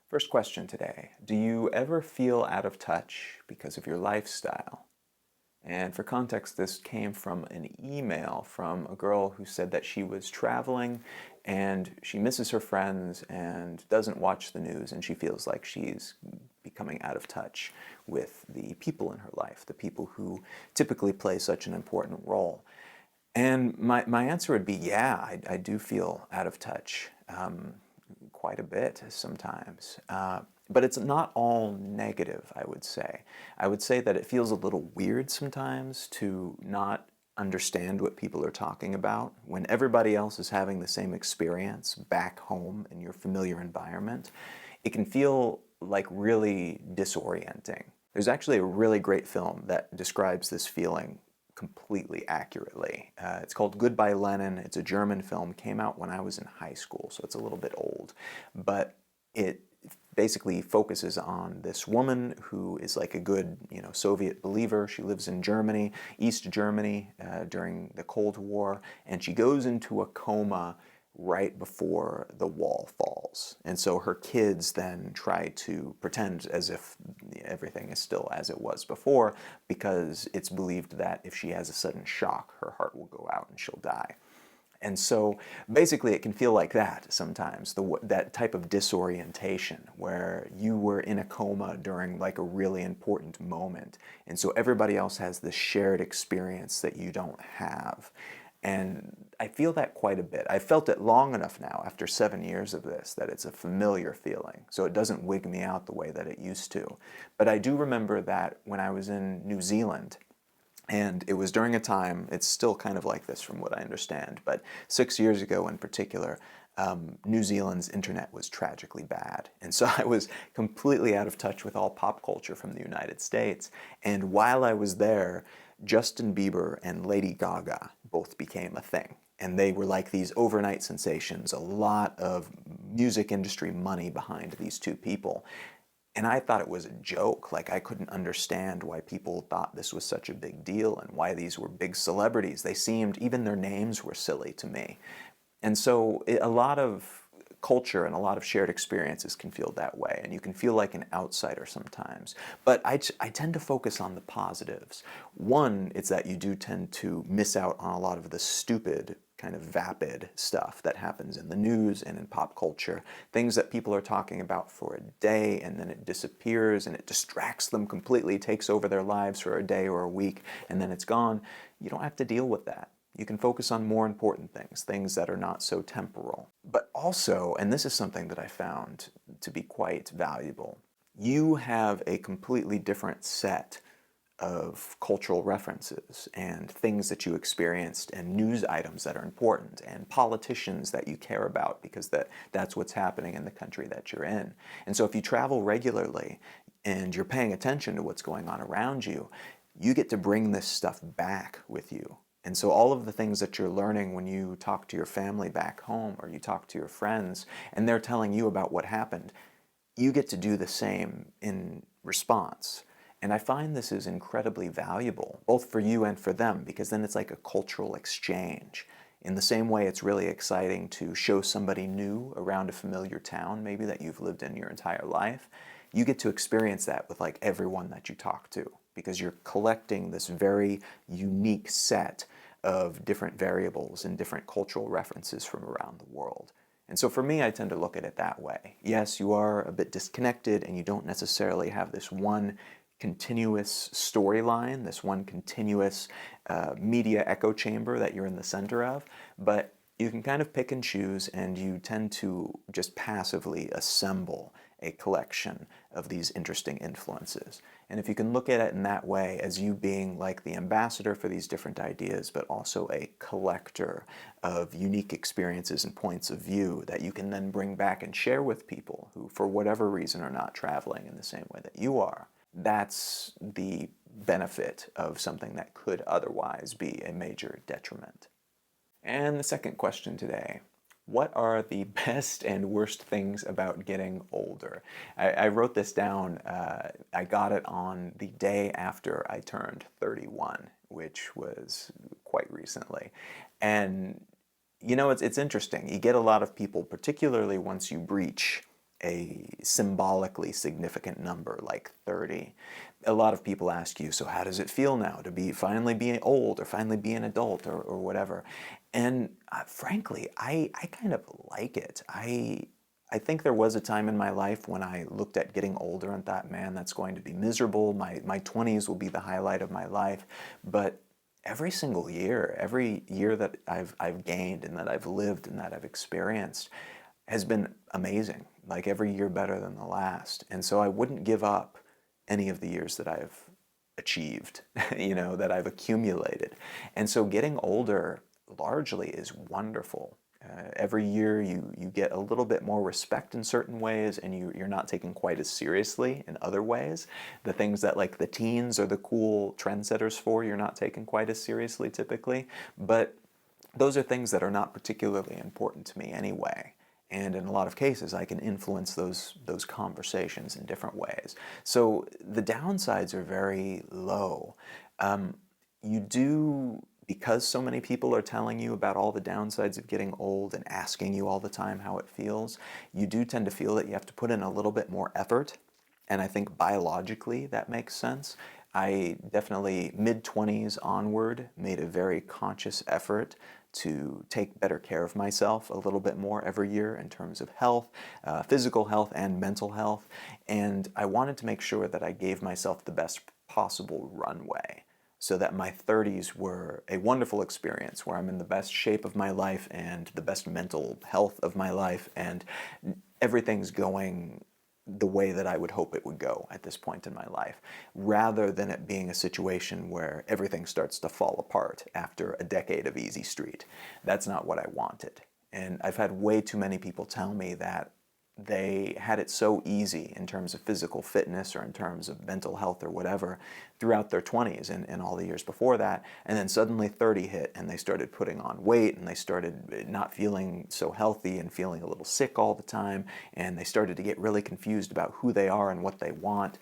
First question today. Do you ever feel out of touch because of your lifestyle? And for context, this came from an email from a girl who said that she was traveling and she misses her friends and doesn't watch the news, and she feels like she's becoming out of touch with the people in her life, the people who typically play such an important role. And my answer would be, yeah, I do feel out of touch quite a bit sometimes. But it's not all negative, I would say. I would say that it feels a little weird sometimes to not understand what people are talking about when everybody else is having the same experience back home in your familiar environment. It can feel like really disorienting. There's actually a really great film that describes this feeling completely accurately. It's called Goodbye Lenin. It's a German film, came out when I was in high school, so it's a little bit old. But it basically focuses on this woman who is like a good, Soviet believer. She lives in Germany, East Germany, during the Cold War, and she goes into a coma right before the wall falls. And so her kids then try to pretend as if everything is still as it was before, because it's believed that if she has a sudden shock, her heart will go out and she'll die. And so basically it can feel like that sometimes, that type of disorientation where you were in a coma during like a really important moment. And so everybody else has this shared experience that you don't have. And I feel that quite a bit. I've felt it long enough now, after 7 years of this, that it's a familiar feeling. So it doesn't wig me out the way that it used to. But I do remember that when I was in New Zealand, and it was during a time, it's still kind of like this from what I understand, but 6 years ago in particular, New Zealand's internet was tragically bad. And so I was completely out of touch with all pop culture from the United States. And while I was there, Justin Bieber and Lady Gaga both became a thing. And they were like these overnight sensations, a lot of music industry money behind these two people. And I thought it was a joke. Like, I couldn't understand why people thought this was such a big deal and why these were big celebrities. They seemed, even their names were silly to me. And so a lot of culture and a lot of shared experiences can feel that way, and you can feel like an outsider sometimes. But I tend to focus on the positives. One, it's that you do tend to miss out on a lot of the stupid, kind of vapid stuff that happens in the news and in pop culture. Things that people are talking about for a day and then it disappears and it distracts them completely, takes over their lives for a day or a week, and then it's gone. You don't have to deal with that. You can focus on more important things, things that are not so temporal. But also, and this is something that I found to be quite valuable, you have a completely different set of cultural references and things that you experienced and news items that are important and politicians that you care about because that's what's happening in the country that you're in. And so if you travel regularly and you're paying attention to what's going on around you, you get to bring this stuff back with you. And so all of the things that you're learning when you talk to your family back home or you talk to your friends and they're telling you about what happened, you get to do the same in response. And I find this is incredibly valuable, both for you and for them, because then it's like a cultural exchange. In the same way, it's really exciting to show somebody new around a familiar town, maybe that you've lived in your entire life. You get to experience that with like everyone that you talk to, because you're collecting this very unique set of different variables and different cultural references from around the world. And so for me, I tend to look at it that way. Yes, you are a bit disconnected and you don't necessarily have this one continuous storyline, this one continuous media echo chamber that you're in the center of, but you can kind of pick and choose, and you tend to just passively assemble a collection of these interesting influences. And if you can look at it in that way, as you being like the ambassador for these different ideas, but also a collector of unique experiences and points of view that you can then bring back and share with people who, for whatever reason, are not traveling in the same way that you are, that's the benefit of something that could otherwise be a major detriment. And the second question today: what are the best and worst things about getting older? I wrote this down. I got it on the day after I turned 31, which was quite recently. And it's interesting. You get a lot of people, particularly once you breach a symbolically significant number like 30. A lot of people ask you, so how does it feel now to finally be old or finally be an adult or whatever? And frankly, I kind of like it. I think there was a time in my life when I looked at getting older and thought, man, that's going to be miserable. My 20s will be the highlight of my life. But every single year, every year that I've gained and that I've lived and that I've experienced has been amazing. Like every year better than the last. And so I wouldn't give up any of the years that I've achieved, that I've accumulated. And so getting older largely is wonderful. Every year you get a little bit more respect in certain ways, and you're not taken quite as seriously in other ways. The things that like the teens are the cool trendsetters for, you're not taken quite as seriously typically. But those are things that are not particularly important to me anyway. And in a lot of cases, I can influence those conversations in different ways. So the downsides are very low. You do, because so many people are telling you about all the downsides of getting old and asking you all the time how it feels, you do tend to feel that you have to put in a little bit more effort. And I think biologically that makes sense. I definitely, mid-20s onward, made a very conscious effort to take better care of myself a little bit more every year in terms of health, physical health and mental health. And I wanted to make sure that I gave myself the best possible runway so that my 30s were a wonderful experience where I'm in the best shape of my life and the best mental health of my life, and everything's going the way that I would hope it would go at this point in my life, rather than it being a situation where everything starts to fall apart after a decade of easy street. That's not what I wanted. And I've had way too many people tell me that they had it so easy in terms of physical fitness or in terms of mental health or whatever throughout their 20s and all the years before that, and then suddenly 30 hit and they started putting on weight and they started not feeling so healthy and feeling a little sick all the time, and they started to get really confused about who they are and what they want.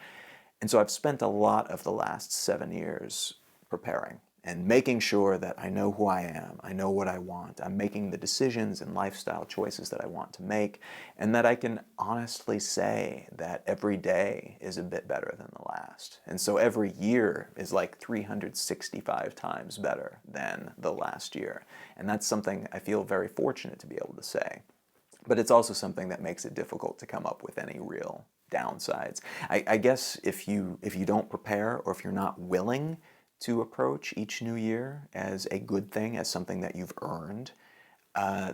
And so I've spent a lot of the last 7 years preparing and making sure that I know who I am, I know what I want, I'm making the decisions and lifestyle choices that I want to make, and that I can honestly say that every day is a bit better than the last. And so every year is like 365 times better than the last year. And that's something I feel very fortunate to be able to say. But it's also something that makes it difficult to come up with any real downsides. I guess if you don't prepare, or if you're not willing to approach each new year as a good thing, as something that you've earned,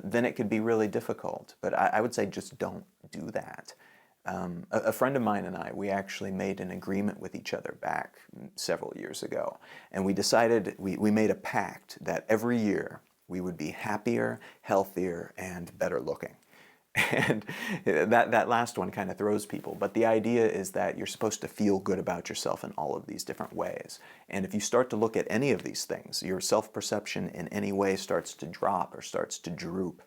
then it could be really difficult. But I would say just don't do that. A friend of mine and I, we actually made an agreement with each other back several years ago. And we decided, we made a pact that every year we would be happier, healthier, and better looking. And that last one kind of throws people. But the idea is that you're supposed to feel good about yourself in all of these different ways. And if you start to look at any of these things, your self-perception in any way starts to drop or starts to droop,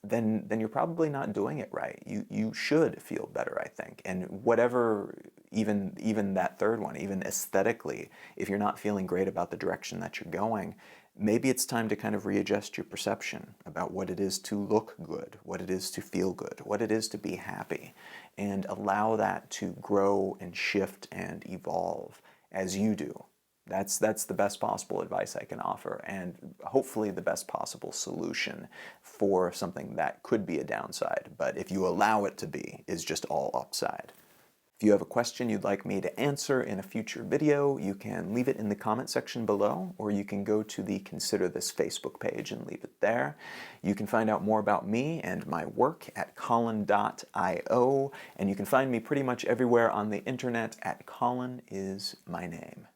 then you're probably not doing it right. You should feel better, I think. And whatever, even that third one, even aesthetically, if you're not feeling great about the direction that you're going, maybe it's time to kind of readjust your perception about what it is to look good, what it is to feel good, what it is to be happy, and allow that to grow and shift and evolve as you do. That's the best possible advice I can offer, and hopefully the best possible solution for something that could be a downside, but if you allow it to be, is just all upside. If you have a question you'd like me to answer in a future video, you can leave it in the comment section below, or you can go to the Consider This Facebook page and leave it there. You can find out more about me and my work at colin.io, and you can find me pretty much everywhere on the internet at Colin is my name.